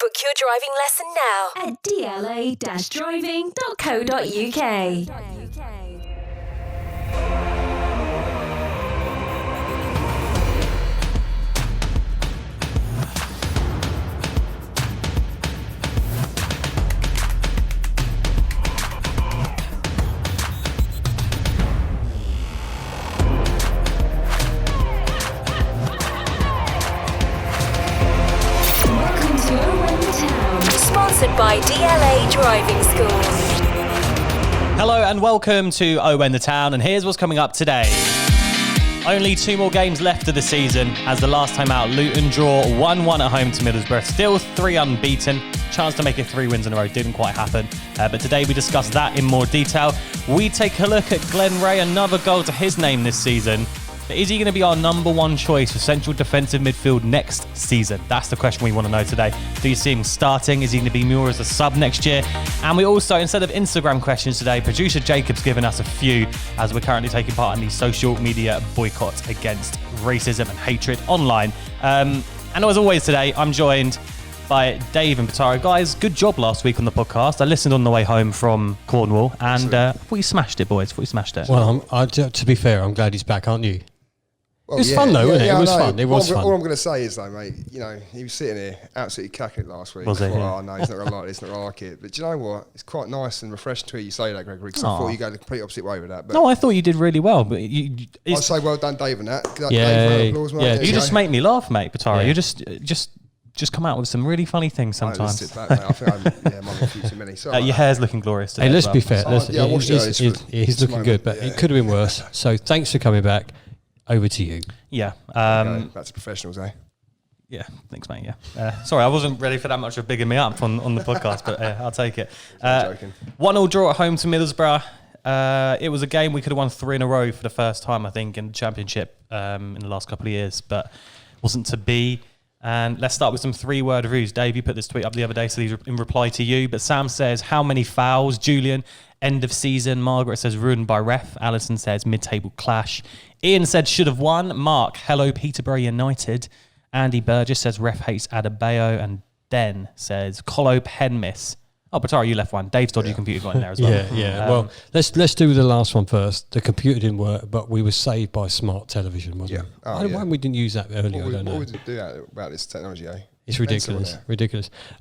Book your driving lesson now at dla-driving.co.uk. Sponsored by DLA Driving School. Hello and welcome to Owen the Town, and here's what's coming up today. Only 2 more games left of the season, as the last time out Luton draw 1-1 at home to Middlesbrough, still 3 unbeaten. Chance to make it 3 wins in a row didn't quite happen, but today we discuss that in more detail. We take a look at Glen Rea, another goal to his name this season. But is he going to be our number 1 choice for central defensive midfield next season? That's the question we want to know today. Do you see him starting? Is he going to be more as a sub next year? And we also, instead of Instagram questions today, producer Jacob's given us a few, as we're currently taking part in the social media boycott against racism and hatred online. And as always today, I'm joined by Dave and Pataro. Guys, good job last week on the podcast. I listened on the way home from Cornwall, and I thought you smashed it, boys. I thought you smashed it. Well, to be fair, I'm glad he's back, aren't you? Well, it was fun though, wasn't it? It was fun. It was fun. All I'm going to say is though, cate, you know, he was sitting here absolutely cacking it last week. Was he? Oh no, he's not going to like this, not going to like it. But do you know what? It's quite nice and refreshing to hear you say that, Gregory, because I thought you go the complete opposite way with that. But no, I thought you did really well. But I'd say well done, Dave, and that. Yeah, applause, you just make me laugh, mate, Pataro. You just come out with some really funny things sometimes. I think I'm on a few too many. Your hair's looking glorious today. Hey, let's be fair. He's looking good, but it could have been worse. So thanks for coming back. Over to you. Yeah. Back to professionals, eh? Yeah, thanks, mate. Yeah. Sorry, I wasn't ready for that much of bigging me up on the podcast, but I'll take it. 1-1 draw at home to Middlesbrough. It was a game we could have won 3 in a row for the first time, I think, in the Championship in the last couple of years, but wasn't to be. And let's start with some 3-word reviews. Dave, you put this tweet up the other day, so these are in reply to you. But Sam says, how many fouls? Julian, end of season. Margaret says, ruined by ref. Alison says, mid-table clash. Ian said, should have won. Mark, hello, Peterborough United. Andy Burgess says, ref hates Adebayo. And Den says, Colo pen miss. Oh, Pataro, you left one. Dave's dodgy computer got in there as well. Yeah. Well, let's do the last one first. The computer didn't work, but we were saved by smart television, wasn't it? Why we didn't use that earlier, I don't know. What would we do about this technology, eh? It's ridiculous.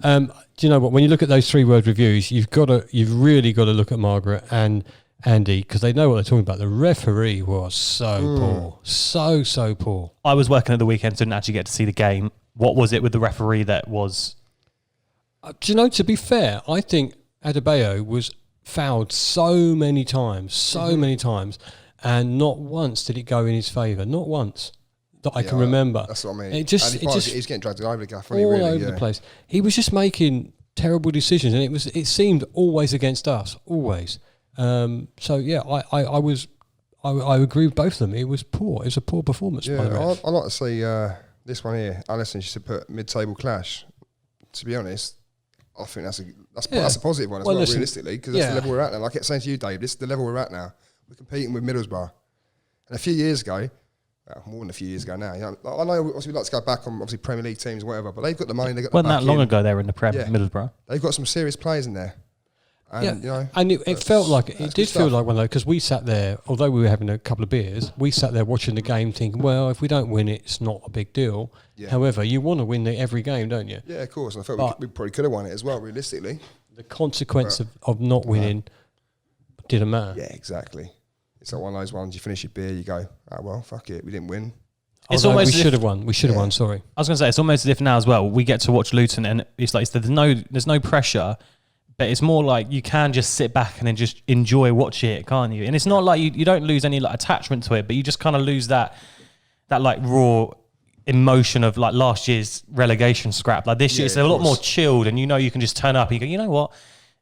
Do you know what? When you look at those 3-word reviews, you've really got to look at Margaret and Andy, because they know what they're talking about. The referee was so poor. So poor. I was working at the weekend, so didn't actually get to see the game. What was it with the referee that was... do you know, to be fair, I think Adebayo was fouled so many times, and not once did it go in his favour. Not once that I can remember. That's what I mean. He's getting dragged over the gaff, all over the place. He was just making terrible decisions, and it seemed always against us, always. I agree with both of them. It was poor. It was a poor performance by the ref. I'd like to see this one here. Alison should put mid-table clash. To be honest, I think that's a positive one as well, realistically, because that's the level we're at now. Like I kept saying to you, Dave, this is the level we're at now. We're competing with Middlesbrough. And a few years ago, more than a few years ago now, you know, I know obviously we'd like to go back on obviously Premier League teams, whatever, but they've got the money, they've got the backing. Wasn't that long ago they were in the Prem, Middlesbrough? They've got some serious players in there. And, you know, and it felt like, it did feel like one of those, because we sat there, although we were having a couple of beers, we sat there watching the game thinking, well, if we don't win it, it's not a big deal. Yeah. However, you want to win every game, don't you? Yeah, of course. And I felt we probably could have won it as well, realistically. The consequence of not winning didn't matter. Yeah, exactly. It's like one of those ones, you finish your beer, you go, oh, well, fuck it, we didn't win. It's almost we should have won. We should have won, sorry. I was going to say, it's almost as if now as well, we get to watch Luton, and it's like there's no pressure, but it's more like you can just sit back and then just enjoy watching it, can't you? And it's not like you don't lose any like attachment to it, but you just kind of lose that like raw emotion of like last year's relegation scrap. Like this year, it's a lot more chilled, and you can just turn up and you go, you know what?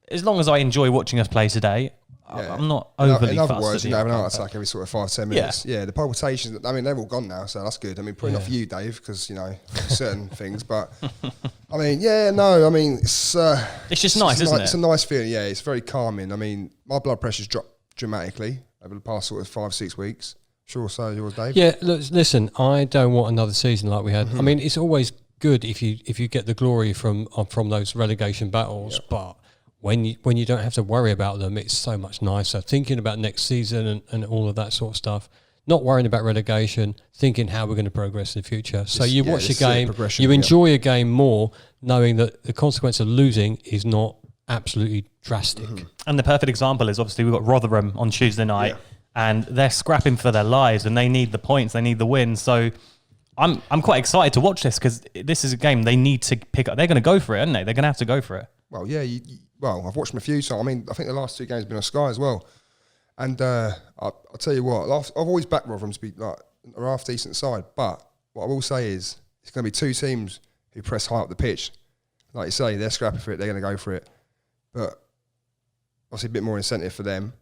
As long as I enjoy watching us play today, I'm not overly fussed. In other words, you have an heart attack every sort of 5-10 minutes. Yeah, the palpitations, I mean, they're all gone now, so that's good. I mean, probably not for you, Dave, because, certain things, but, I mean, it's just nice, isn't it? It's a nice feeling, yeah. It's very calming. I mean, my blood pressure's dropped dramatically over the past sort of 5-6 weeks. Sure, so yours, Dave? Yeah, listen, I don't want another season like we had. I mean, it's always good if you get the glory from those relegation battles, but when you don't have to worry about them, it's so much nicer. Thinking about next season and all of that sort of stuff. Not worrying about relegation, thinking how we're going to progress in the future. So you watch a game, you enjoy a game more, knowing that the consequence of losing is not absolutely drastic. And the perfect example is obviously we've got Rotherham on Tuesday night, and they're scrapping for their lives, and they need the points, they need the win. So I'm quite excited to watch this because this is a game they need to pick up. They're going to go for it, aren't they? They're going to have to go for it. Well, yeah. I've watched them a few times. I mean, I think the last 2 games have been on Sky as well. And I'll tell you what, I've always backed Rotherham to be like a half decent side. But what I will say is it's going to be 2 teams who press high up the pitch. Like you say, they're scrapping for it, they're going to go for it. But obviously a bit more incentive for them.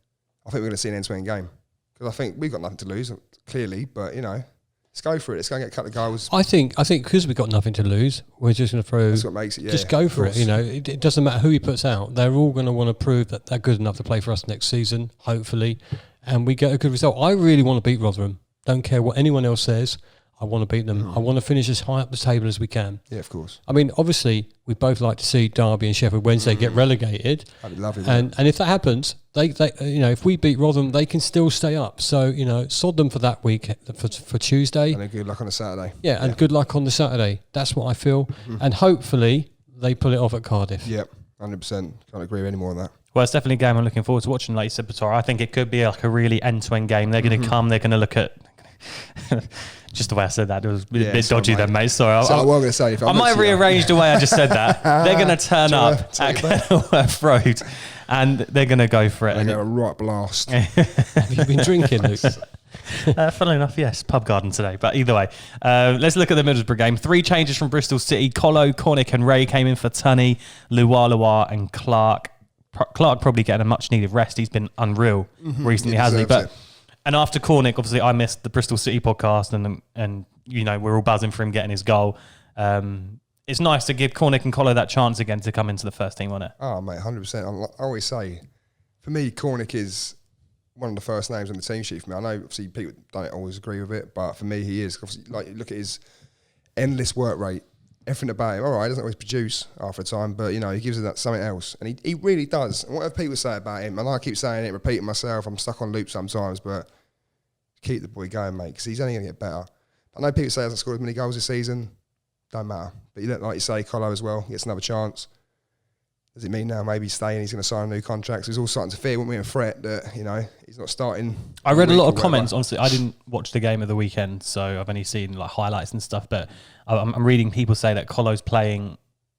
I think we're going to see an end-to-end game. Because I think we've got nothing to lose, clearly. But, let's go for it. Let's go and get a couple of goals. I think because we've got nothing to lose, we're just going to throw. That's what makes it. Yeah, just go for it. It doesn't matter who he puts out. They're all going to want to prove that they're good enough to play for us next season, hopefully, and we get a good result. I really want to beat Rotherham. Don't care what anyone else says. I want to beat them. I want to finish as high up the table as we can. Yeah, of course. I mean, obviously, we both like to see Derby and Sheffield Wednesday get relegated. That'd be lovely. And if that happens, they if we beat Rotherham, they can still stay up. So sod them for that week for Tuesday. And then good luck on the Saturday. Yeah, and good luck on the Saturday. That's what I feel. And hopefully they pull it off at Cardiff. Yep, 100%. Can't agree with any more on that. Well, it's definitely a game I'm looking forward to watching. Like you said, Batora, I think it could be like a really end-to-end game. They're going to come. They're going to look at. Just the way I said that, it was a bit dodgy then, mate. Sorry. So I was going to say, I might rearrange the way I just said that. They're going to turn up at Kenilworth Road and they're going to go for it. They're going to right blast. Have you been drinking, Luke? Funnily enough, yes, pub garden today. But either way, let's look at the Middlesbrough game. 3 changes from Bristol City. Colo, Cornick and Ray came in for Tunney, Lualua and Clark. Clark probably getting a much-needed rest. He's been unreal recently, hasn't he? But and after Cornick, obviously, I missed the Bristol City podcast, and we're all buzzing for him getting his goal. It's nice to give Cornick and Colo that chance again to come into the first team, wasn't it? Oh, mate, 100%. I always say, for me, Cornick is one of the first names on the team sheet for me. I know, obviously, people don't always agree with it, but for me, he is. Obviously, like, look at his endless work rate. Everything about him, all right, he doesn't always produce after a time, but, he gives us that something else. And he really does. And whatever people say about him, and I keep saying it, repeating myself, I'm stuck on loop sometimes, but keep the boy going, mate, because he's only going to get better. I know people say he hasn't scored as many goals this season. Don't matter. But like you say, Colo as well, gets another chance. Does it mean now maybe he's staying, he's going to sign a new contract? So it's all starting to fear, wouldn't we, and fret that, he's not starting. I read a lot of comments. Honestly, I didn't watch the game of the weekend, so I've only seen like highlights and stuff, but I'm reading people say that Colo's playing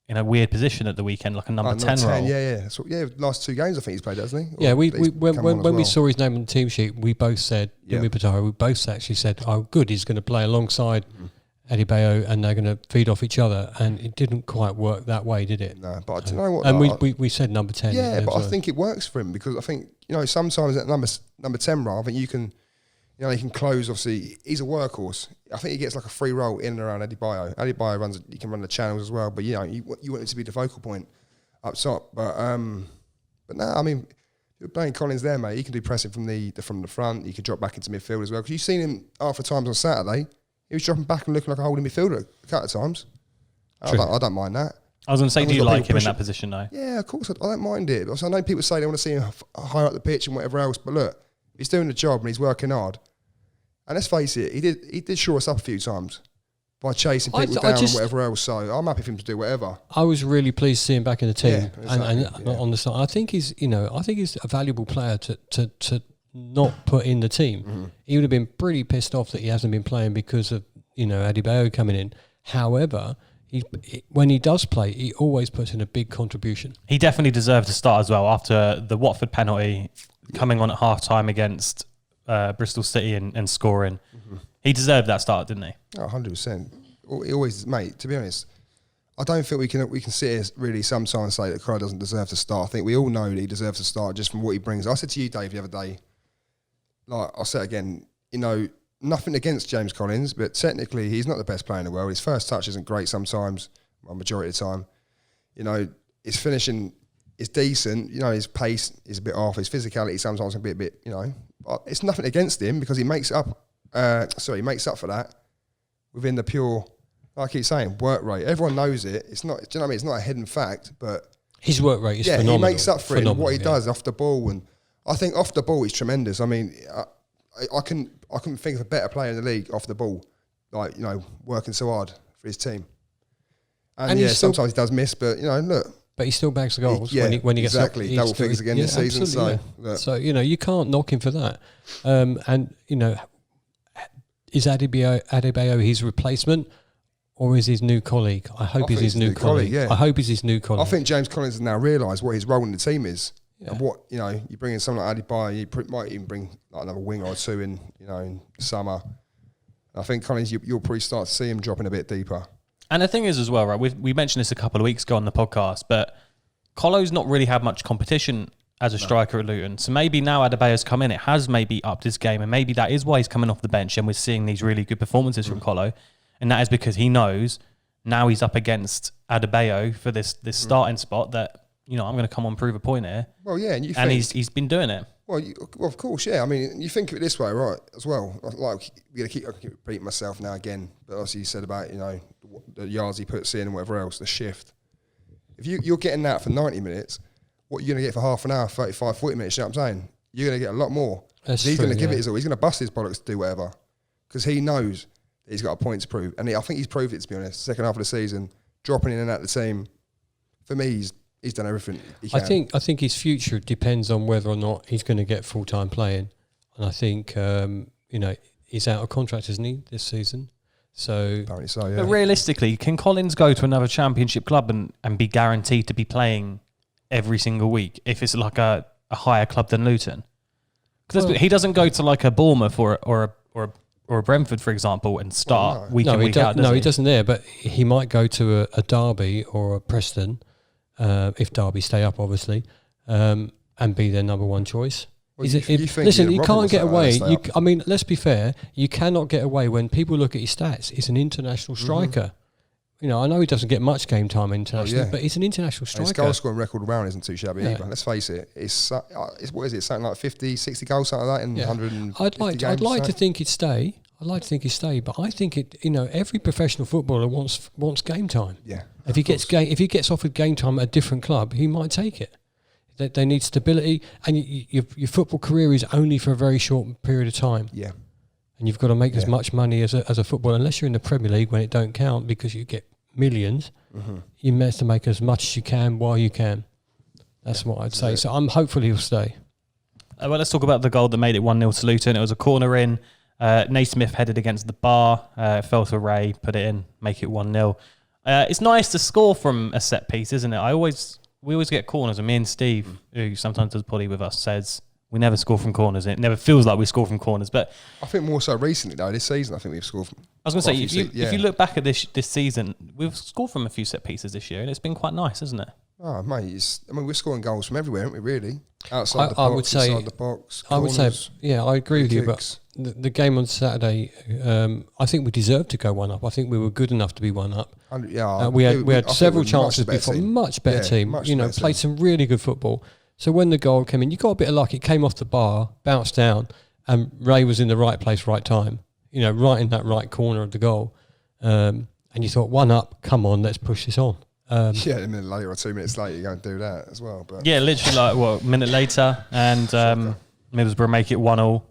in a weird position at the weekend, like a number 10 role. Yeah. Last 2 games I think he's played, hasn't he? Yeah, when we saw his name on the team sheet, we both said, we both actually said, oh, good, he's going to play alongside Eddie Bayo and they're going to feed off each other, and it didn't quite work that way, did it? No, but do you know what? And we said number 10. Yeah, but I think it works for him because I think, sometimes at number 10 role, I think you can, he can close, obviously, he's a workhorse. I think he gets like a free roll in and around Eddie Bayo. Eddie Bayo he can run the channels as well, but you want him to be the focal point up top. But no, I mean, you're playing Collins there, mate. He can do pressing from the front. He can drop back into midfield as well. Because you've seen him half the times on Saturday. He was dropping back and looking like a holding midfielder a couple of times. I don't mind that. I was going to say, do you like him in that position though? Yeah, of course. I don't mind it. But I know people say they want to see him higher up the pitch and whatever else. But look, he's doing the job and he's working hard. And let's face it, he did shore us up a few times by chasing people down and whatever else. So I'm happy for him to do whatever. I was really pleased to see him back in the team. Yeah, exactly, and on the side, I think he's a valuable player to not put in the team. He would have been pretty pissed off that he hasn't been playing because of Eddie Bayo coming in. However, when he does play, he always puts in a big contribution. He definitely deserved to start as well after the Watford penalty, coming on at half time against Bristol City and scoring. He deserved that start, didn't he? Oh, 100%. He always, mate, to be honest, I don't think we can sit here really sometimes say that Colo doesn't deserve to start. I think we all know that he deserves to start just from what he brings. I said to you, Dave, the other day, like I'll say it again, nothing against James Collins, but technically he's not the best player in the world. His first touch isn't great sometimes, majority of the time. His finishing is decent. His pace is a bit off. His physicality sometimes can be a bit, but it's nothing against him because he makes up for that within the pure like I keep saying, work rate. Everyone knows it. It's not. Do you know what I mean? It's not a hidden fact, but his work rate is phenomenal. He makes up for it in what he does off the ball, and I think off the ball he's tremendous. I mean, I couldn't think of a better player in the league off the ball, like, you know, working so hard for his team. And yeah, sometimes he does miss, but, you know, look. But he still bags the goals when he gets up. Exactly, double figures again this season. So, you know, you can't knock him for that. And, you know, is Adebayo his replacement, or is his new colleague? I hope he's his new colleague. I hope he's his new colleague. I think James Collins has now realised what his role in the team is. Yeah. And what, you know, you bring in someone like Adebayo, you might even bring like another winger or two in, you know, in summer. I think Collins, you'll probably start to see him dropping a bit deeper. And the thing is as well, right, we mentioned this a couple of weeks ago on the podcast, but Colo's not really had much competition as a striker at Luton. So maybe now Adebayo's come in, it has maybe upped his game, and maybe that is why he's coming off the bench and we're seeing these really good performances from Colo. And that is because he knows now he's up against Adebayo for this starting spot that, you know, I'm going to come on prove a point here. Well, yeah, and he's been doing it. Well, of course, yeah. I mean, you think of it this way, right? As well, like I keep repeating myself now again. But obviously, you said about, you know, the yards he puts in and whatever else, the shift. If you're getting that for 90 minutes, what you're going to get for half an hour, 35, 40 minutes? You know what I'm saying? You're going to get a lot more. He's going to give it his all. He's going to bust his bollocks to do whatever, because he knows that he's got a point to prove, and I think he's proved it. To be honest, second half of the season, dropping in and out the team, for me, he's done everything he can. I think his future depends on whether or not he's going to get full-time playing. And I think, you know, he's out of contract, isn't he, this season? So, apparently so, yeah. But realistically, can Collins go to another championship club and be guaranteed to be playing every single week if it's like a higher club than Luton? Because he doesn't go to like a Bournemouth or a Brentford, for example, and start week in, week out. He doesn't there, but he might go to a Derby or a Preston, if Derby stay up, obviously, and be their number one choice. Well, listen, you can't get away. I mean, let's be fair. You cannot get away when people look at his stats. He's an international striker. You know, I know he doesn't get much game time internationally, but he's an international striker. His goal scoring record around isn't too shabby either. Let's face it. It's what is it? Something like 50, 60 goals, something like that in 150 games. I'd like to think he'd stay. I'd like to think he'd stay, but I think it. You know, every professional footballer wants game time. Yeah. If he gets offered game time at a different club, he might take it. They need stability, and your football career is only for a very short period of time. Yeah. And you've got to make as much money as a footballer, unless you're in the Premier League when it don't count because you get millions. You have to make as much as you can while you can. That's what I'd say. So I'm hopefully he'll stay. Well, let's talk about the goal that made it 1-0 to Luton. It was a corner in. Naismith headed against the bar, fell to Ray, put it in, make it 1-0. It's nice to score from a set piece, isn't it? We always get corners, and me and Steve, who sometimes does poddy with us, says we never score from corners. It never feels like we score from corners. But I think more so recently, though, this season, I think we've scored from... I was going to say, if you look back at this season, we've scored from a few set pieces this year, and it's been quite nice, isn't it? Oh, mate, we're scoring goals from everywhere, aren't we, really? Outside the box, inside the box, corners, I would say, yeah, I agree with you, but the game on Saturday, I think we deserved to go one up. I think we were good enough to be one up. We had several chances before, much better team. Played some really good football. So when the goal came in, you got a bit of luck. It came off the bar, bounced down, and Ray was in the right place, right time. You know, right in that right corner of the goal. And you thought, one up, come on, let's push this on. A minute later or 2 minutes later, you go and do that as well. But yeah, literally a minute later, and Middlesbrough make it 1-1.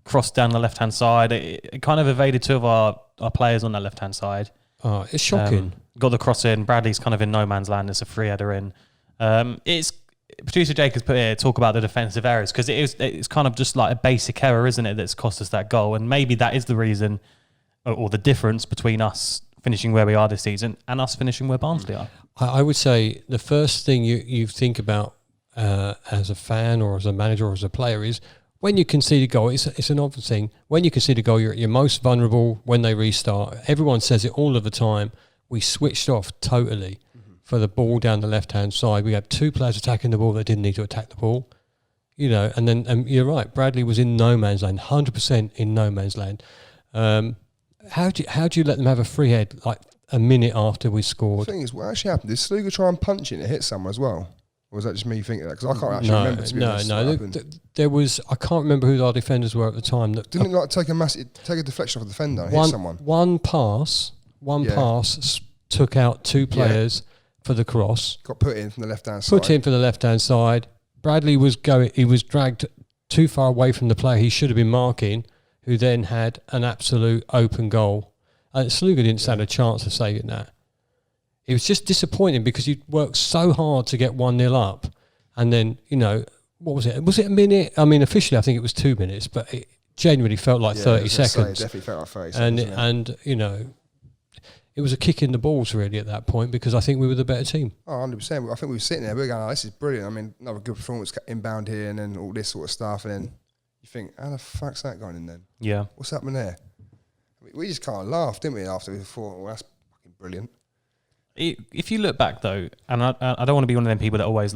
Cross down the left-hand side. It kind of evaded two of our players on that left-hand side. Oh, it's shocking. Got the cross in. Bradley's kind of in no man's land. It's a free header in. It's producer Jake has put here talk about the defensive errors, because it's kind of just like a basic error, isn't it, that's cost us that goal, and maybe that is the reason or the difference between us finishing where we are this season and us finishing where Barnsley are. I would say the first thing you think about as a fan or as a manager or as a player is when you concede a goal. It's an obvious thing. When you concede a goal, you're at your most vulnerable when they restart. Everyone says it all of the time. We switched off totally for the ball down the left-hand side. We had two players attacking the ball that didn't need to attack the ball. You know, and then you're right. Bradley was in no man's land, 100% in no man's land. How do you let them have a free head like a minute after we scored? The thing is, what actually happened? Did Sluga try and punch it and it hit somewhere as well? Or was that just me thinking that? Because I can't actually remember, to be honest. No. There was, I can't remember who our defenders were at the time. Didn't it like take a deflection off a defender and hit someone? One pass one pass, took out two players for the cross. Got put in from the left-hand side. Bradley was he was dragged too far away from the player he should have been marking, who then had an absolute open goal. And Sluga didn't stand a chance of saving that. It was just disappointing because you worked so hard to get 1-0 up. And then, what was it? Was it a minute? I mean, officially, I think it was 2 minutes, but it genuinely felt like 30 seconds. It definitely felt like 30 seconds. And it was a kick in the balls, really, at that point, because I think we were the better team. Oh, 100%. I think we were sitting there, we were going, this is brilliant. I mean, another good performance inbound here and then all this sort of stuff. And then you think, how the fuck's that going in then? Yeah. What's happening there? We just kind of laughed, didn't we, after we thought, well, that's fucking brilliant. If you look back, though, and I don't want to be one of them people that always,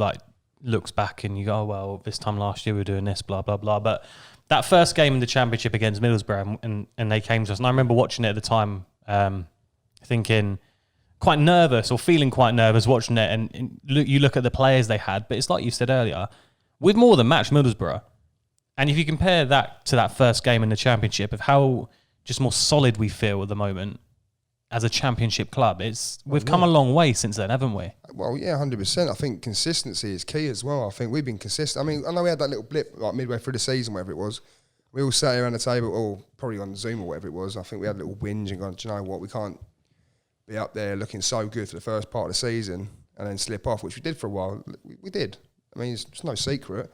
looks back and you go, oh, well, this time last year we were doing this, blah, blah, blah. But that first game in the Championship against Middlesbrough, and they came to us, and I remember watching it at the time, thinking quite nervous or feeling quite nervous watching it. And you look at the players they had, but it's like you said earlier, we've more than matched Middlesbrough. And if you compare that to that first game in the Championship of how just more solid we feel at the moment as a Championship club, we've come a long way since then, haven't we? Well, yeah, 100%. I think consistency is key as well. I think we've been consistent. I mean, I know we had that little blip like midway through the season, whatever it was. We all sat around the table, or probably on Zoom or whatever it was. I think we had a little whinge and gone, do you know what, we can't be up there looking so good for the first part of the season and then slip off, which we did for a while. We did. I mean, it's no secret.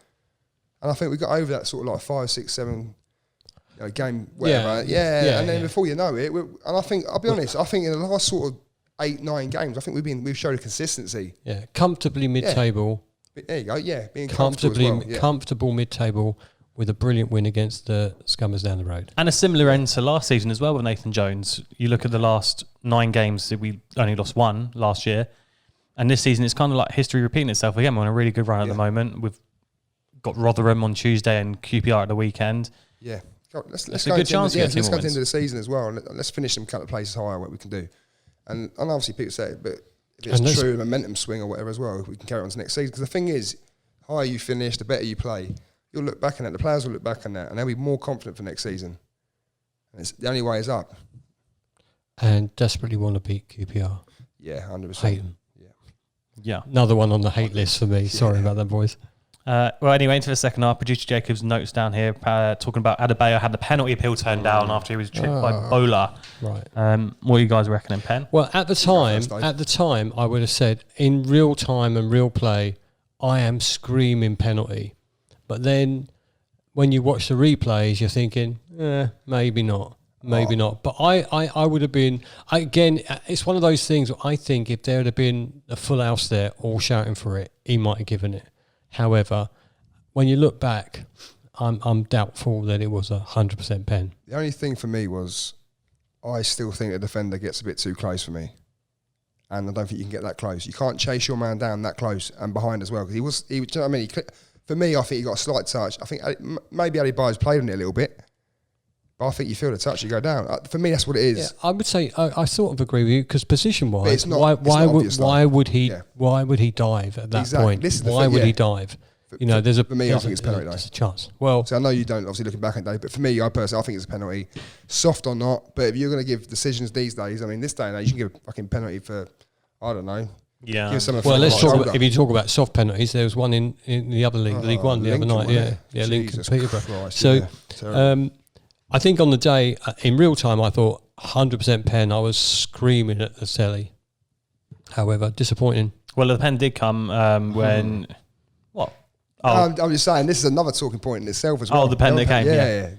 And I think we got over that sort of like 5, 6, 7 game, whatever. Yeah. And then before you know it, and I think, I'll be honest, I think in the last sort of 8, 9 games, I think we've showed a consistency. Yeah, comfortably mid-table. There you go, being comfortable mid-table with a brilliant win against the Scummers down the road. And a similar end to last season as well with Nathan Jones. You look at the last 9 games, we only lost 1 last year. And this season, it's kind of like history repeating itself again. We're on a really good run at the moment. We've got Rotherham on Tuesday and QPR at the weekend. Yeah. Let's a good chance to get 2 let's more go to the wins. end of the season as well. And let's finish some couple of places higher, what we can do. And obviously people say it, but if it's true, a momentum swing or whatever as well, we can carry on to next season. Because the thing is, the higher you finish, the better you play. You'll look back on that. The players will look back on that, and they'll be more confident for next season. And the only way is up. And desperately want to beat QPR. Yeah, 100%. Hate them. Yeah. Another one on the hate list for me. Sorry about that, boys. Well, anyway, into the second half, producer Jacob's notes down here talking about Adebayo had the penalty appeal turned down after he was tripped by Bola. Right. What are you guys reckoning, Pen? Well, at the time, I would have said in real time and real play, I am screaming penalty. But then when you watch the replays, you're thinking, maybe not. But I would have been, again, it's one of those things where I think if there had been a full house there all shouting for it, he might have given it. However, when you look back, I'm doubtful that it was 100% pen. The only thing for me was I still think the defender gets a bit too close for me. And I don't think you can get that close. You can't chase your man down that close and behind as well. Because he was, do you know what I mean? For me, I think he got a slight touch. I think maybe Adebayo's played on it a little bit. But I think you feel the touch, you go down. For me, that's what it is. Yeah, I would say I sort of agree with you because position-wise, why would he dive at that point? Why would he dive? For me, I think it's penalty. There's a chance. Well, so I know you don't, obviously looking back at it, but for me, I think it's a penalty, soft or not. But if you're going to give decisions these days, I mean, this day and age, you can give a fucking penalty for, I don't know. Yeah. Well, let's talk about, if you talk about soft penalties, there was one in the other league, League One, the other night. Yeah, Lincoln, Peterborough. So, I think on the day, in real time, I thought 100% pen. I was screaming at the celly. However, disappointing. Well, the pen did come when... What? I'm just saying, this is another talking point in itself as well. Oh, the pen that came, yeah.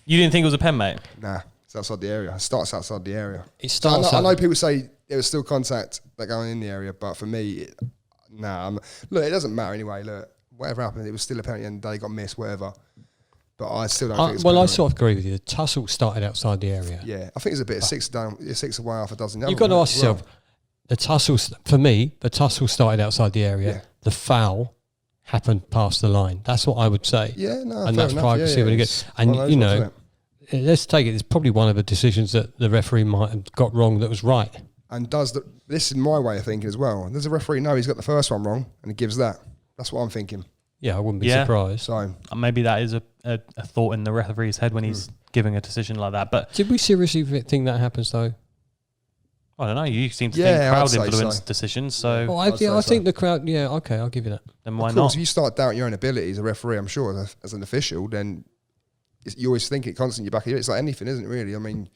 You didn't think it was a pen, mate? Nah, it's outside the area. It starts outside the area. I know people say there was still contact going in the area, but for me, look, it doesn't matter anyway. Look, whatever happened, it was still a penalty and they got missed, whatever. But I still don't think it's I sort of agree with you. The tussle started outside the area. Yeah, I think it's a bit of 6 down, 6 away, half a dozen. You've got to ask yourself, the tussle started outside the area. Yeah. The foul happened past the line. That's what I would say. Yeah, no, and that's privacy when you get. And let's take it. It's probably one of the decisions that the referee might have got wrong that was right. And this is my way of thinking as well. Does the referee know he's got the first one wrong and he gives that? That's what I'm thinking. Yeah, I wouldn't be surprised. So maybe that is a thought in the referee's head when he's giving a decision like that. But did we seriously think that happens though? I don't know. You seem to think crowd influence decisions, so... Well, I think the crowd... Yeah, okay, I'll give you that. Then why of course, not? if you start doubting your own ability as a referee, I'm sure, as an official, then you always think it constantly in your back of your head. It's like anything, isn't it, really? I mean...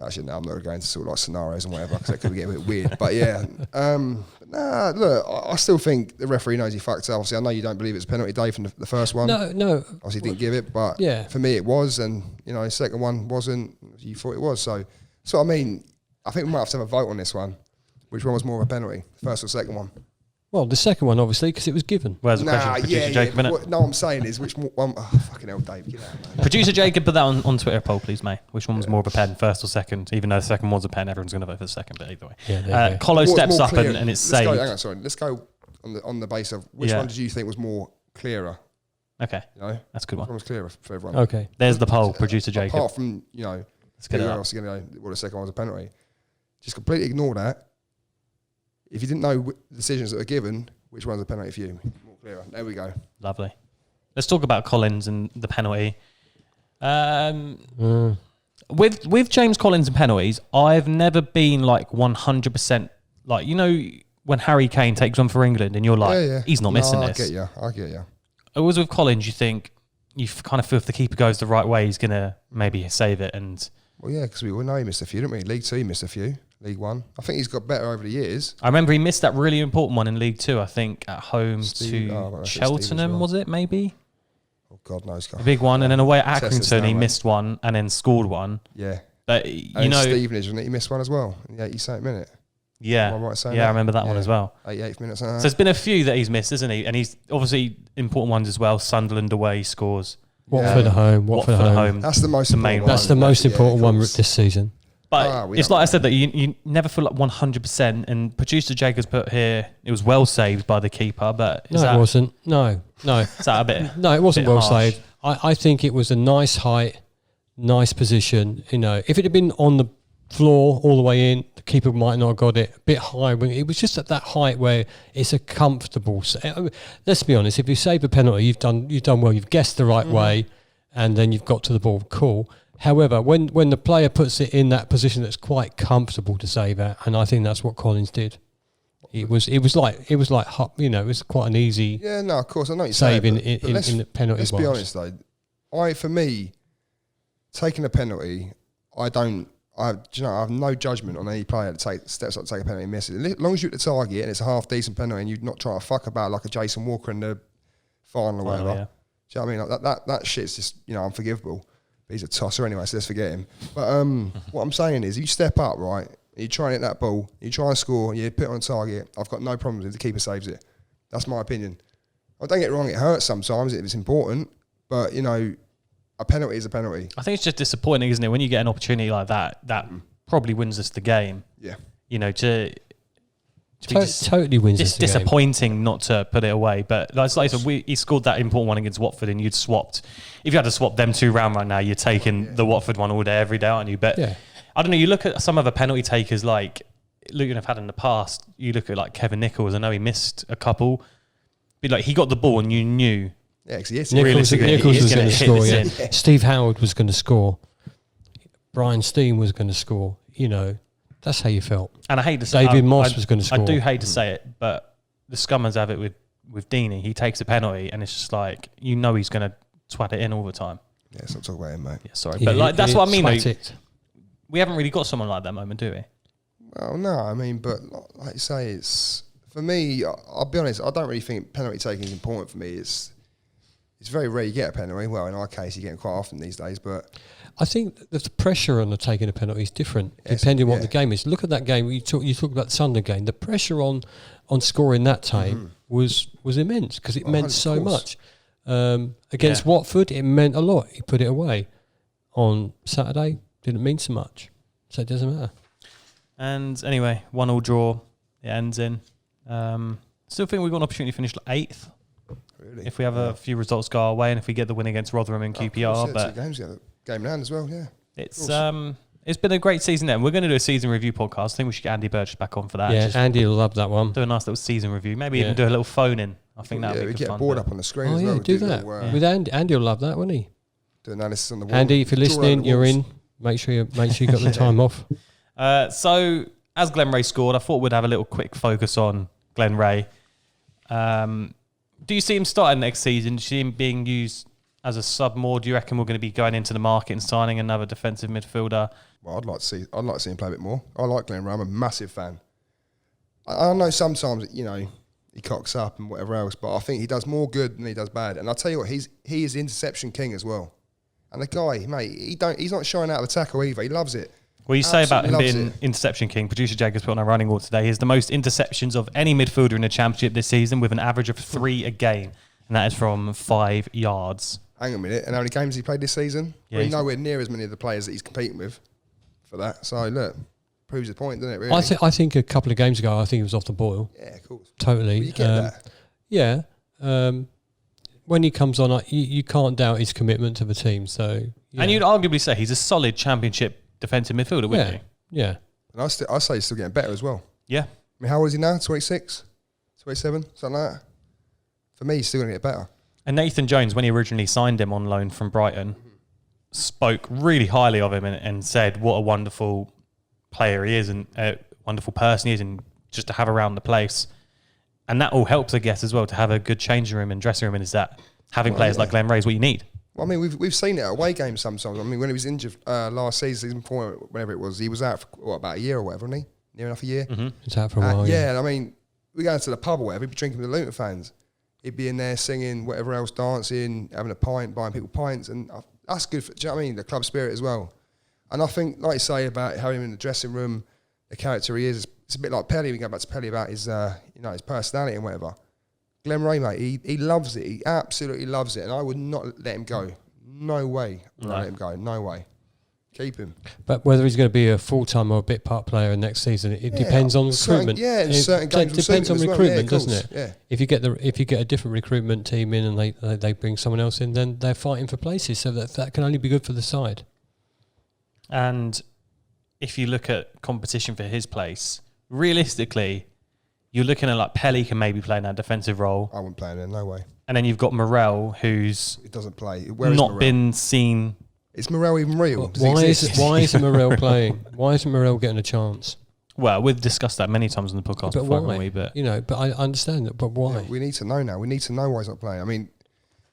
Actually, no, I'm not going to go into sort of like scenarios and whatever because that could get a bit weird. But yeah, look, I still think the referee knows he fucked up. Obviously, I know you don't believe it's a penalty day from the first one. No. Obviously, didn't give it, but for me, it was, and the second one wasn't. You thought it was, so I mean, I think we might have to have a vote on this one. Which one was more of a penalty, the first or second one? Well, the second one, obviously, because it was given. Where's the question? Producer Jacob, innit? No, I'm saying is which one? Oh, fucking hell, Dave, get out, man. Producer Jacob, put that on Twitter poll, please, mate. Which one was more of a pen, first or second? Even though the second was a pen, everyone's going to vote for the second, but either way. Yeah, Colo steps up and it's saved. Hang on, sorry. Let's go on the base of which one did you think was more clearer? Okay, that's a good one. Which one was clearer for everyone? Okay. There's the poll, Producer Jacob. Apart from, let's get it else are going to the second one was a penalty. Just completely ignore that. If you didn't know the decisions that were given, which one's a penalty for you? More clearer. There we go. Lovely. Let's talk about Collins and the penalty. With James Collins and penalties, I've never been like 100% like, when Harry Kane takes one for England and you're like, he's not missing this. I get you. It was with Collins, you kind of feel if the keeper goes the right way, he's going to maybe save it. And well, yeah, because we all know he missed a few, didn't we? League 2, he missed a few. League 1. I think he's got better over the years. I remember he missed that really important one in League 2, I think, at home to Cheltenham, was it, maybe? Oh, God knows. A big one. And then away at Accrington, he missed one and then scored one. Yeah. But, Stevenage, wasn't it? He missed one as well in the 87th minute. Yeah. Am I right saying I remember that one as well. 88th minute. So there's been a few that he's missed, isn't he? And he's obviously important ones as well. Sunderland away scores. Watford at home. Watford at home. That's the most important one. That's the most important one this season. But it's like I said, that you never feel like 100%. And Producer Jacobs put here, it was well saved by the keeper, but it wasn't. No. Is that a bit? No, it wasn't well harsh? saved. I think it was a nice height, nice position. If it had been on the floor all the way in, the keeper might not have got it. A bit high. It was just at that height where it's a comfortable. Let's be honest. If you save a penalty, you've done well. You've guessed the right way, and then you've got to the ball. Cool. However, when the player puts it in that position that's quite comfortable to save at, and I think that's what Collins did. It was quite an easy. Yeah, no, of course I know what you're save saying, in the penalty. Let's be honest though, for me, taking a penalty, I have no judgment on any player that steps up to take a penalty and misses it. As long as you're at the target and it's a half decent penalty and you're not trying to fuck about like a Jason Walker in the final or whatever. Yeah. Do you know what I mean? Like that shit's just unforgivable. He's a tosser anyway, so let's forget him. But what I'm saying is, you step up, right? You try and hit that ball, you try and score, you put it on target. I've got no problems if the keeper saves it. That's my opinion. I don't get it wrong; it hurts sometimes if it's important, but a penalty is a penalty. I think it's just disappointing, isn't it, when you get an opportunity like that probably wins us the game. Yeah. Totally wins. It's disappointing not to put it away, but like I said, he scored that important one against Watford, and you'd swapped. If you had to swap them two round right now, you're taking the Watford one all day, every day, aren't you? But I don't know. You look at some of the penalty takers like Luton have had in the past. You look at like Kevin Nichols. I know he missed a couple, but like he got the ball and you knew. Yeah, because Nichols was going to score. Yeah. Steve Howard was going to score. Brian Steen was going to score. That's how you felt. And I hate to say David Moss was going to score. I do hate to say it, but the Scummers have it with Deeney. He takes a penalty and it's just like, he's going to twat it in all the time. Yeah, let's not talk about him, mate. Yeah, sorry. But that's what I mean. We haven't really got someone like that moment, do we? Well, no. I mean, but like you say, it's... For me, I'll be honest, I don't really think penalty taking is important for me. It's very rare you get a penalty. Well, in our case, you get it quite often these days, but... I think the pressure on the taking a penalty is different depending on what the game is. Look at that game. You talk about the Sunderland game. The pressure on scoring that time was immense because it meant so much. Against Watford, it meant a lot. He put it away. On Saturday, didn't mean so much. So it doesn't matter. And anyway, 1-1 draw. It ends in. Still think we've got an opportunity to finish 8th. Really? If we have a few results go our way and if we get the win against Rotherham and QPR. But game round as well, yeah. It's been a great season then. We're going to do a season review podcast. I think we should get Andy Burgess back on for that. Yeah, Andy will love that one. Do a nice little season review. Maybe even do a little phone in. I think that would be good get fun. A board up on the screen as well. Oh yeah, do that. With Andy will love that, won't he? Do analysis on the wall. Andy, if you're listening, you're in. Make sure you got the time off. So as Glen Rea scored, I thought we'd have a little quick focus on Glen Rea. Do you see him starting next season? Do you see him being used as a sub more? Do you reckon we're going to be going into the market and signing another defensive midfielder? Well, I'd like to see him play a bit more. I like Glen Rea. I'm a massive fan. I know sometimes, he cocks up and whatever else, but I think he does more good than he does bad. And I'll tell you what, he is interception king as well. And the guy, mate, he's not shying out of a tackle either. He loves it. Well, you say about him being interception king. Producer Jagger's put on a running order today. He has the most interceptions of any midfielder in the Championship this season with an average of 3 a game. And that is from 5 yards. Hang on a minute. And how many games he played this season? Yeah, well, he's nowhere near as many of the players that he's competing with for that. So, look, proves the point, doesn't it, really? I think a couple of games ago, I think he was off the boil. Yeah, of course. Totally. Well, you get that. Yeah. When he comes on, you can't doubt his commitment to the team. So, yeah. And you'd arguably say he's a solid Championship defensive midfielder, wouldn't you? Yeah. And I say he's still getting better as well. Yeah. I mean, how old is he now? 26? 27? Something like that? For me, he's still going to get better. And Nathan Jones, when he originally signed him on loan from Brighton, spoke really highly of him and said what a wonderful player he is and a wonderful person he is, and just to have around the place. And that all helps, I guess, as well, to have a good changing room and dressing room, and is that having players like Glen Rea is what you need. Well, I mean, we've seen it at away games sometimes. I mean, when he was injured last season before, whenever it was, he was out for about a year or whatever, wasn't he? Near enough a year. Mm-hmm. He's out for a while. Yeah, I mean, we go into the pub or whatever, he'd be drinking with the Luton fans. He'd be in there singing, whatever else, dancing, having a pint, buying people pints, and that's good for, do you know what I mean? The club spirit as well. And I think, like you say about having him in the dressing room, the character he is, it's a bit like Pelly. We go back to Pelly about his, his personality and whatever. Glen Rea, mate, he loves it. He absolutely loves it, and I would not let him go. No way. I let him go. No way. Keep him. But whether he's going to be a full-time or a bit-part player next season, it depends on recruitment. Certain games it depends on recruitment, well. Doesn't it? Yeah. If you get a different recruitment team in and they bring someone else in, then they're fighting for places. So that can only be good for the side. And if you look at competition for his place, realistically, you're looking at like Pelly can maybe play in that defensive role. I wouldn't play in there, no way. And then you've got Morel, who's It doesn't play. not been seen. Is Morel even real? Why isn't Morel playing? Why isn't Morel getting a chance? Well, we've discussed that many times on the podcast But before, why? haven't we? But But I understand that. But why? Yeah, we need to know now. We need to know why he's not playing. I mean,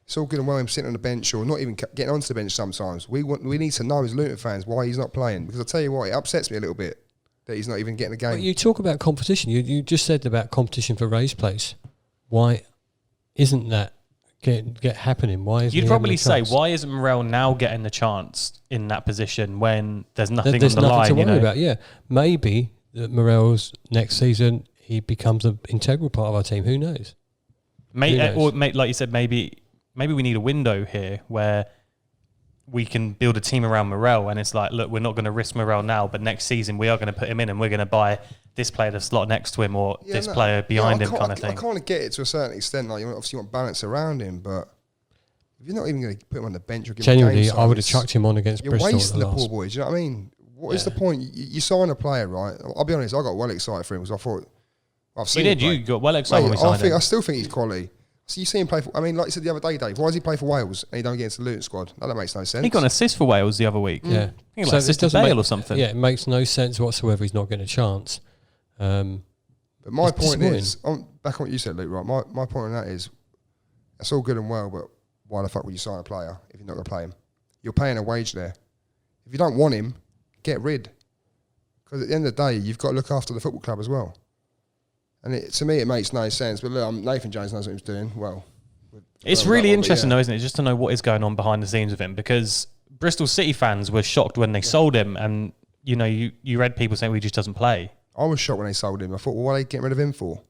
it's all good and well him sitting on the bench or not even getting onto the bench sometimes. We need to know as Luton fans why he's not playing. Because I tell you what, it upsets me a little bit that he's not even getting a game. But you talk about competition. You just said about competition for Ray's place. Why isn't that get happening? Why isn't you'd he probably having a say, chance? why isn't Morel now getting the chance in that position when there's nothing There's on the nothing line? to worry about. Yeah, maybe that Morel's next season he becomes an integral part of our team. Who knows? Or like you said, maybe we need a window here where we can build a team around Morel, and it's like, look, we're not going to risk Morel now, but next season we are going to put him in, and we're going to buy this player to slot next to him or player behind him, kind of thing. I kind of get it to a certain extent. Like, you obviously want balance around him, but if you're not even going to put him on the bench or give him Genuinely, game I would have time, chucked him on against Bristol. You're wasting at the poor boy. Do you know what I mean? What is the point? You sign a player, right? I'll be honest, I got well excited for him because I thought I've seen him play. You got well excited when we signed him. I still think he's quality. So you see him play for, I mean, like you said the other day, Dave, why does he play for Wales and he don't get into the Luton squad? That makes no sense. He got an assist for Wales the other week. Yeah. I think assisted Bale or something. Yeah, it makes no sense whatsoever. He's not getting a chance. But my point is, back on what you said, Luke, right? My point on that is, it's all good and well, but why the fuck would you sign a player if you're not going to play him? You're paying a wage there. If you don't want him, get rid. Because at the end of the day, you've got to look after the football club as well. And to me, it makes no sense. But look, Nathan Jones knows what he's doing. Well, it's really interesting, though, isn't it? Just to know what is going on behind the scenes with him, because Bristol City fans were shocked when they sold him, and you read people saying he just doesn't play. I was shocked when they sold him. I thought, well, what are they getting rid of him for?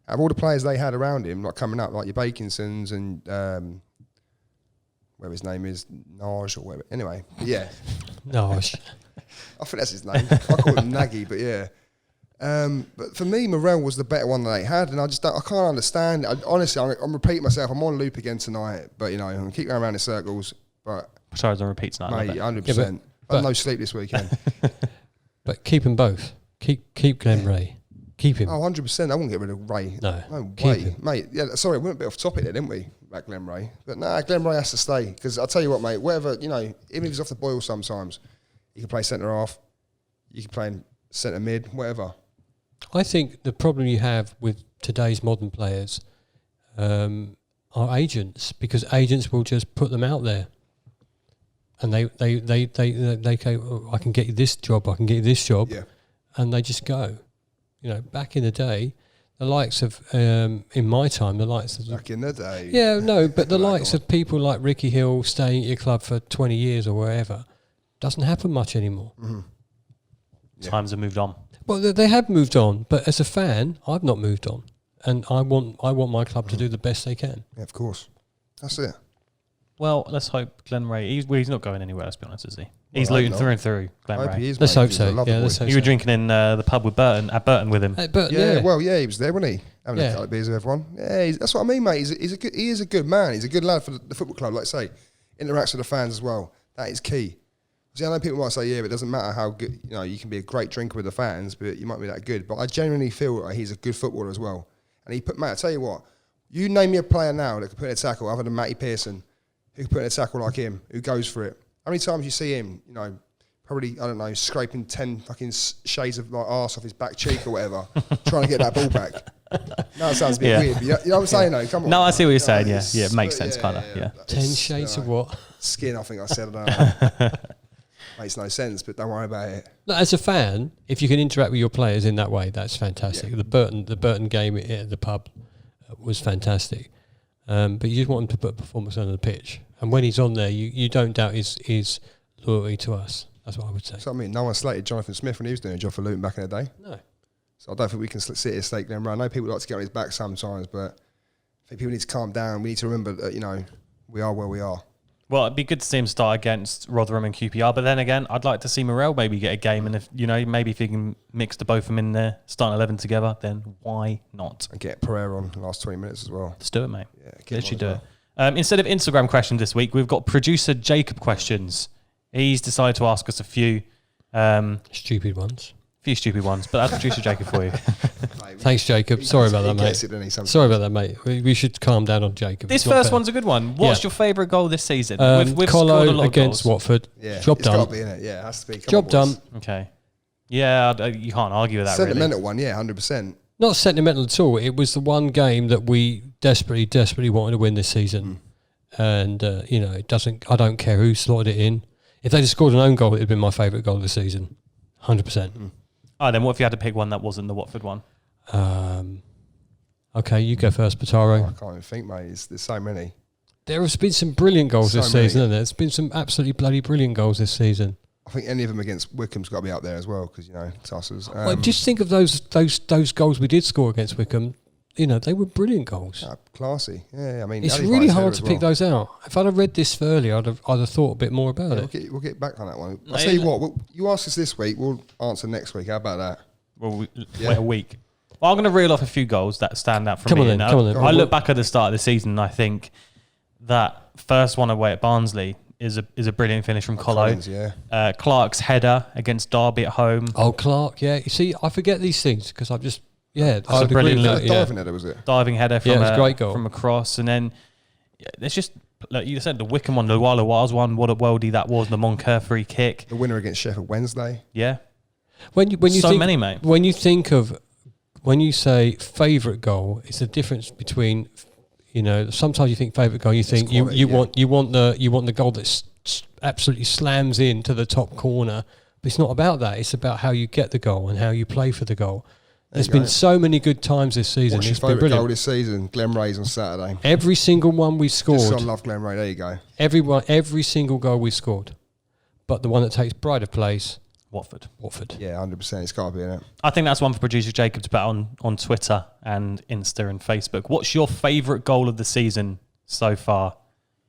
Out of all the players they had around him, like coming up, like your Bakinsons and whatever his name is, Naj or whatever. Anyway, but yeah, Naj. I think that's his name. I call him Nagy, but yeah. But for me, Morel was the better one that they had, and I can't understand. Honestly, I'm repeating myself. I'm on loop again tonight, but I'm gonna keep going around in circles. But sorry, I'm repeat tonight. Mate, 100%. I had no sleep this weekend. But keep them both. Keep Glen Rea. Keep him. Oh, 100%. I wouldn't get rid of Ray. No way, mate. Yeah, sorry, we went a bit off topic there, didn't we? About Glen Rea, but Glen Rea has to stay because I'll tell you what, mate. Whatever, even if he's off the boil, sometimes you can play centre half. You can play him centre mid, whatever. I think the problem you have with today's modern players are agents, because agents will just put them out there, and they go, oh, I can get you this job, I can get you this job, and they just go. You know, back in the day, the likes of in my time, the likes of Back in the day, but the likes of people like Ricky Hill staying at your club for 20 years or wherever doesn't happen much anymore. Mm-hmm. Times have moved on. Well, they have moved on, but as a fan, I've not moved on, and I want my club to do the best they can. Yeah, of course, that's it. Well, let's hope Glen Rea. He's not going anywhere. Let's be honest, is he? He's Luton through and through. Glen Rea. Let's hope so. Yeah, let's hope you were drinking in the pub with at Burton with him. Well, he was there, wasn't he? Having a couple of beers with everyone. Yeah, that's what I mean, mate. He is a good man. He's a good lad for the football club. Like I say, interacts with the fans as well. That is key. See, I know people might say, yeah, but it doesn't matter how good, you know, you can be a great drinker with the fans, but you might be that good. But I genuinely feel like he's a good footballer as well. And mate, I tell you what, you name me a player now that could put in a tackle other than Matty Pearson, who could put in a tackle like him, who goes for it. How many times you see him, you know, probably, I don't know, scraping 10 fucking shades of like arse off his back cheek or whatever, trying to get that ball back. Now it sounds a bit weird, but you know what I'm saying though? Come on. No, I see what you're saying, yeah. Yeah, it makes sense, kind of, yeah. 10 shades of what? Skin, I think I said, I don't know. Makes no sense, but don't worry about it. No, as a fan, if you can interact with your players in that way, that's fantastic. Yeah. The Burton game at the pub was fantastic, but you just want him to put a performance on the pitch, and when he's on there, you don't doubt his loyalty to us. That's what I would say. So I mean, no one slated Jonathan Smith when he was doing a job for Luton back in the day. No. So I don't think we can sit here slate Glen Rea. I know people like to get on his back sometimes, but I think people need to calm down. We need to remember that, you know, we are where we are. Well, it'd be good to see him start against Rotherham and QPR, but then again, I'd like to see Morel maybe get a game, and if, you know, maybe if you can mix the both of them in there, starting 11 together, then why not? And get Pereira on the last 20 minutes as well. Let's do it, mate. Yeah, literally do it. Instead of Instagram questions this week, we've got producer Jacob questions. He's decided to ask us a few stupid ones. Few stupid ones, but that's producer Jacob for you. Thanks, Jacob. Sorry about that, mate. Sorry about that, mate. We should calm down on Jacob. This first one's a good one. What's your favourite goal this season? We've Colo scored a lot against of goals. Watford. Yeah, job done. Got to be in it. Yeah, it has to be. Job done. Okay. Yeah, you can't argue with that. Sentimental one, yeah, 100%. Not sentimental at all. It was the one game that we desperately wanted to win this season, and you know, it doesn't. I don't care who slotted it in. If they'd have scored an own goal, it'd been my favourite goal of the season, 100%. Oh, then what if you had to pick one that wasn't the Watford one? Okay, you go first, Pataro. I can't even think, mate. There's so many. There has been some brilliant goals this season, hasn't there? There's been some absolutely bloody brilliant goals this season. I think any of them against Wycombe's got to be up there as well, because, you know, Tussers. Well, just think of those goals we did score against Wycombe. You know, they were brilliant goals. Classy. Yeah, I mean, it's really hard to pick those out. If I'd have read this earlier, I'd have thought a bit more about it. We'll get back on that one. I'll tell you what, you ask us this week, we'll answer next week. How about that? Well, wait a week. Well, I'm going to reel off a few goals that stand out for me. Come on then. I look back at the start of the season, and I think that first one away at Barnsley is a brilliant finish from Colo. Yeah. Clark's header against Derby at home. Oh, Clark, yeah. You see, I forget these things because I've just... Yeah, that's a brilliant diving header, was it? Diving header from, it was a great goal. From across. And then there's just, like you said, the Wycombe one, the Walla Wars one, what a worldie that was, the Moncur free kick. The winner against Sheffield Wednesday. Yeah. When you think, many, mate. When you say favourite goal, it's the difference between, you know, sometimes you think favourite goal, you think quality, you want the goal that absolutely slams into the top corner. But it's not about that. It's about how you get the goal and how you play for the goal. There's been so many good times this season. What's your favourite goal this season? Glen Rea's on Saturday. Every single one we scored. Just I love Glen Rea. There you go. Every single goal we scored. But the one that takes pride of place, Watford. Yeah, 100%. It's got to be in it. I think that's one for producer Jacob to put on Twitter and Insta and Facebook. What's your favourite goal of the season so far?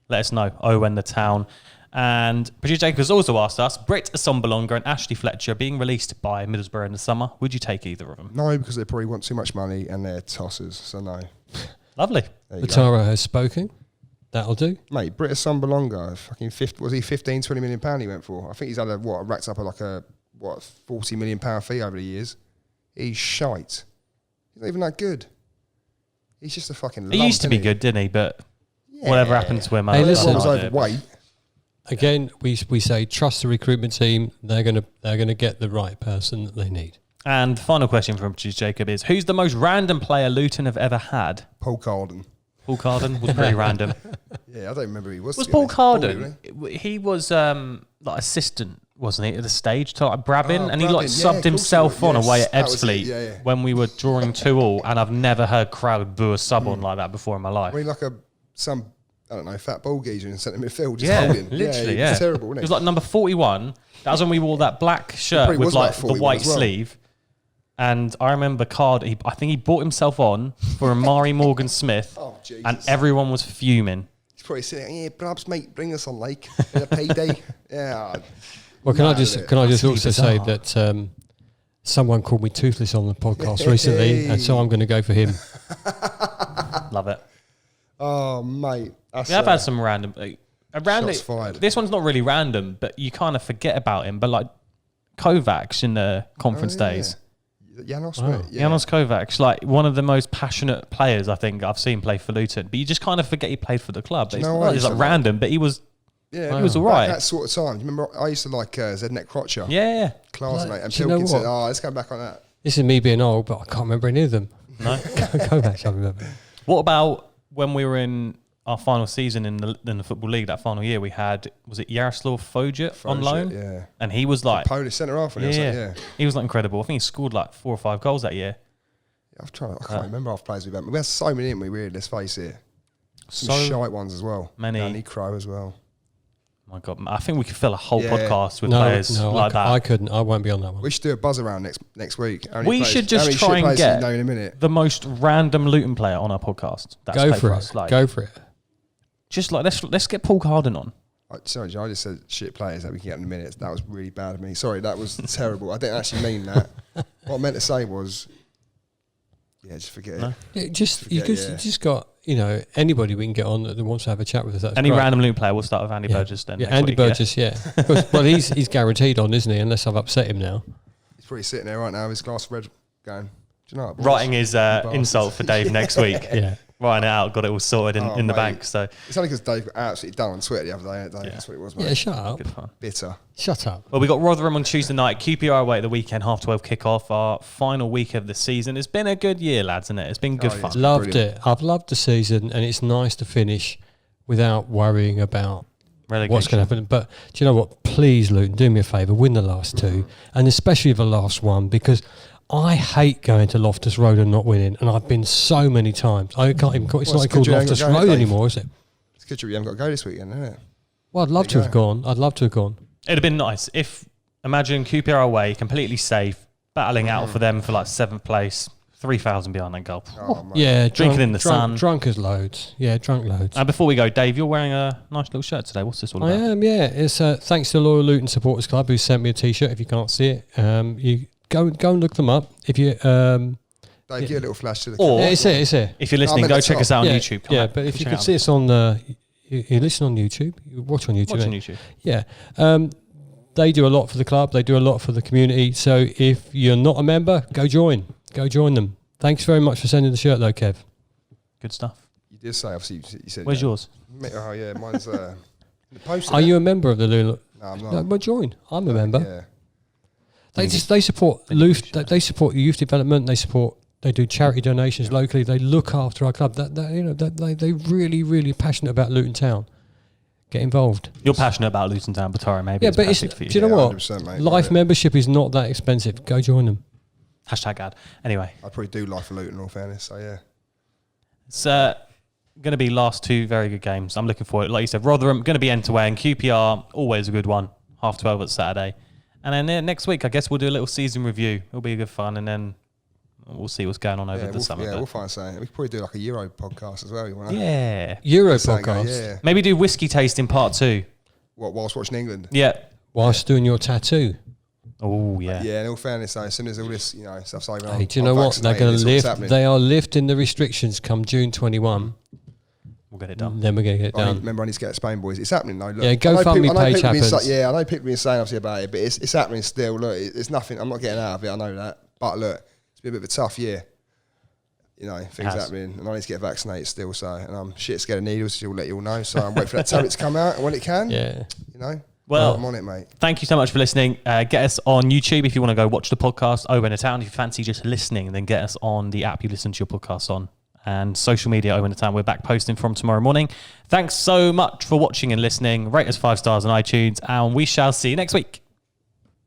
Let us know. Owen the Town. And producer Jacob has also asked us, Britt Assombalonga and Ashley Fletcher being released by Middlesbrough in the summer. Would you take either of them? No, because they probably want too much money and they're tossers, so no. Lovely. Lataro has spoken. That'll do. Mate, Britt Assombalonga, fucking 15, 20 million pound he went for. I think he's had racked up a 40 million pound fee over the years. He's shite. He's not even that good. He's just a fucking lump, He used to be good, didn't he? But whatever happened to him. Hey, listen. He was overweight. again, we say trust the recruitment team. They're gonna get the right person that they need. And the final question from producer Jacob is: who's the most random player Luton have ever had? Paul Carden. Paul Carden was pretty random. Yeah, I don't remember who he was. Was Paul Carden? He was like assistant, wasn't he, at the stage to like Brabin, and he like subbed himself on away at Ebbsfleet when we were drawing 2-2, and I've never heard crowd boo a sub on like that before in my life. I mean, like some I don't know, fat ball geezer in centre midfield just holding. Literally, It was terrible, wasn't it was like number 41. That was when we wore that black shirt with like the white sleeve. And I remember I think he bought himself on for Amari Morgan-Smith, and everyone was fuming. He's probably saying, "Yeah, Brabs, mate, bring us on like in a payday." Yeah. Well, can I just also say that someone called me toothless on the podcast recently, and so I'm going to go for him. Love it. Oh, mate. I've had some random. Shots fired. This one's not really random, but you kind of forget about him. But like Kovacs in the conference days. Janos Kovacs, like one of the most passionate players I think I've seen play for Luton. But you just kind of forget he played for the club. It's like random, but he was he was all right. That sort of time. Do you remember, I used to like Zednek Crotcher. Yeah. Class, mate. And Pilkins said, let's go back on that. This is me being old, but I can't remember any of them. No. Kovacs, I remember. What about when we were in our final season in the Football League, that final year, we had, was it Jaroslav Fojic on loan? Yeah. And he was like... Polish centre-half. He was like incredible. I think he scored like 4 or 5 goals that year. I can't remember half players we've had. We had so many, didn't we, really, let's face it. Some shite ones as well. Many. Danny Crow as well. My God, I think we could fill a whole podcast with players like that. I couldn't. I won't be on that one. We should do a buzz around next week. We should just try and get the most random Luton player on our podcast. Go for it. Go for it. Just like let's get Paul Carden on. Sorry, I just said shit players that we can get in a minute. That was really bad of me. Sorry, that was terrible. I didn't actually mean that. What I meant to say was, just forget it. Yeah, you just got anybody we can get on that wants to have a chat with us. That's any great. random Luton player. We'll start with Andy Burgess then. Yeah, Andy Burgess. Yeah. Well, he's guaranteed on, isn't he? Unless I've upset him now. He's probably sitting there right now with his glass of red, going, "Do you know what, writing his insult for Dave next week." Yeah. Writing it out, got it all sorted in the bank. So it's only because Dave got absolutely done on Twitter the other day. That's what it was, mate. Yeah, shut up. Good fun. Bitter. Shut up. Well, we got Rotherham on Tuesday night, QPR away at the weekend, 12:30 kickoff. Our final week of the season. It's been a good year, lads, isn't it? It's been good fun. Loved it. I've loved the season, and it's nice to finish without worrying about relegation. What's going to happen. But do you know what? Please, Luton, do me a favour, win the last 2, and especially the last one, because I hate going to Loftus Road and not winning, and I've been so many times. I can't even. It's not called Loftus Road anymore, is it? It's good you haven't got to go this weekend, isn't it? Well, I'd love to have gone. It'd have been nice if, imagine QPR away, completely safe, battling out for them for like 7th place, 3,000 behind that goal. Drinking in the sun. Drunk as loads. Yeah, drunk loads. And before we go, Dave, you're wearing a nice little shirt today. What's this all about? I am, yeah. It's thanks to the Loyal Luton Supporters Club who sent me a T-shirt. If you can't see it, you go and look them up. If you Dave, give a little flash to the camera. It's here. If you're listening, go check us out on YouTube. But if you can see us on you listen on YouTube, you watch on YouTube. Yeah. They do a lot for the club. They do a lot for the community. So if you're not a member, go join them. Thanks very much for sending the shirt, though, Kev. Good stuff. You did say, obviously, you said. Where's yours? Oh yeah, mine's the post. Are you a member of the Luton? No, I'm not. No, well, join. I'm a member. Yeah. They support They support youth development. They do charity donations locally. They look after our club. They really, really passionate about Luton Town. Get involved. You're passionate about Luton Town, Batara, maybe. Yeah, but do you know what? Mate, Life membership is not that expensive. Go join them. #ad. Anyway. I probably do Life for Luton, in all fairness, so yeah. It's going to be last 2 very good games. I'm looking forward. Like you said, Rotherham, going to be end-to-end. QPR, always a good one. 12:30 at Saturday. And then next week, I guess we'll do a little season review. It'll be good fun, and then we'll see what's going on over the summer. Yeah, we'll find something. We could probably do like a Euro podcast as well. You want Euro podcast? Yeah. Maybe do whiskey tasting part 2. What, whilst watching England? Yeah. Whilst doing your tattoo? Oh, yeah. Yeah, in all fairness, though, as soon as all this, stuff's over, hey, do you know what? They're going to lift. They are lifting the restrictions come June 21. We'll get it done. Then we're going to get it done. Remember, I need to get Spain, boys. It's happening, though. Look, yeah, GoFundMe page happens. I know people have been saying obviously about it, but it's happening still. Look, it's nothing. I'm not getting out of it. I know that. But look, it's been a bit of a tough year. things happening, and I need to get vaccinated still. So, and I'm shit scared of needles. She'll let you all know. So I'm waiting for that tablet to come out, and when it can, Well, I'm on it, mate. Thank you so much for listening. Get us on YouTube if you want to go watch the podcast. Owen in the Town. If you fancy just listening, then get us on the app you listen to your podcasts on. And social media, Owen in the Town. We're back posting from tomorrow morning. Thanks so much for watching and listening. Rate us 5 stars on iTunes, and we shall see you next week.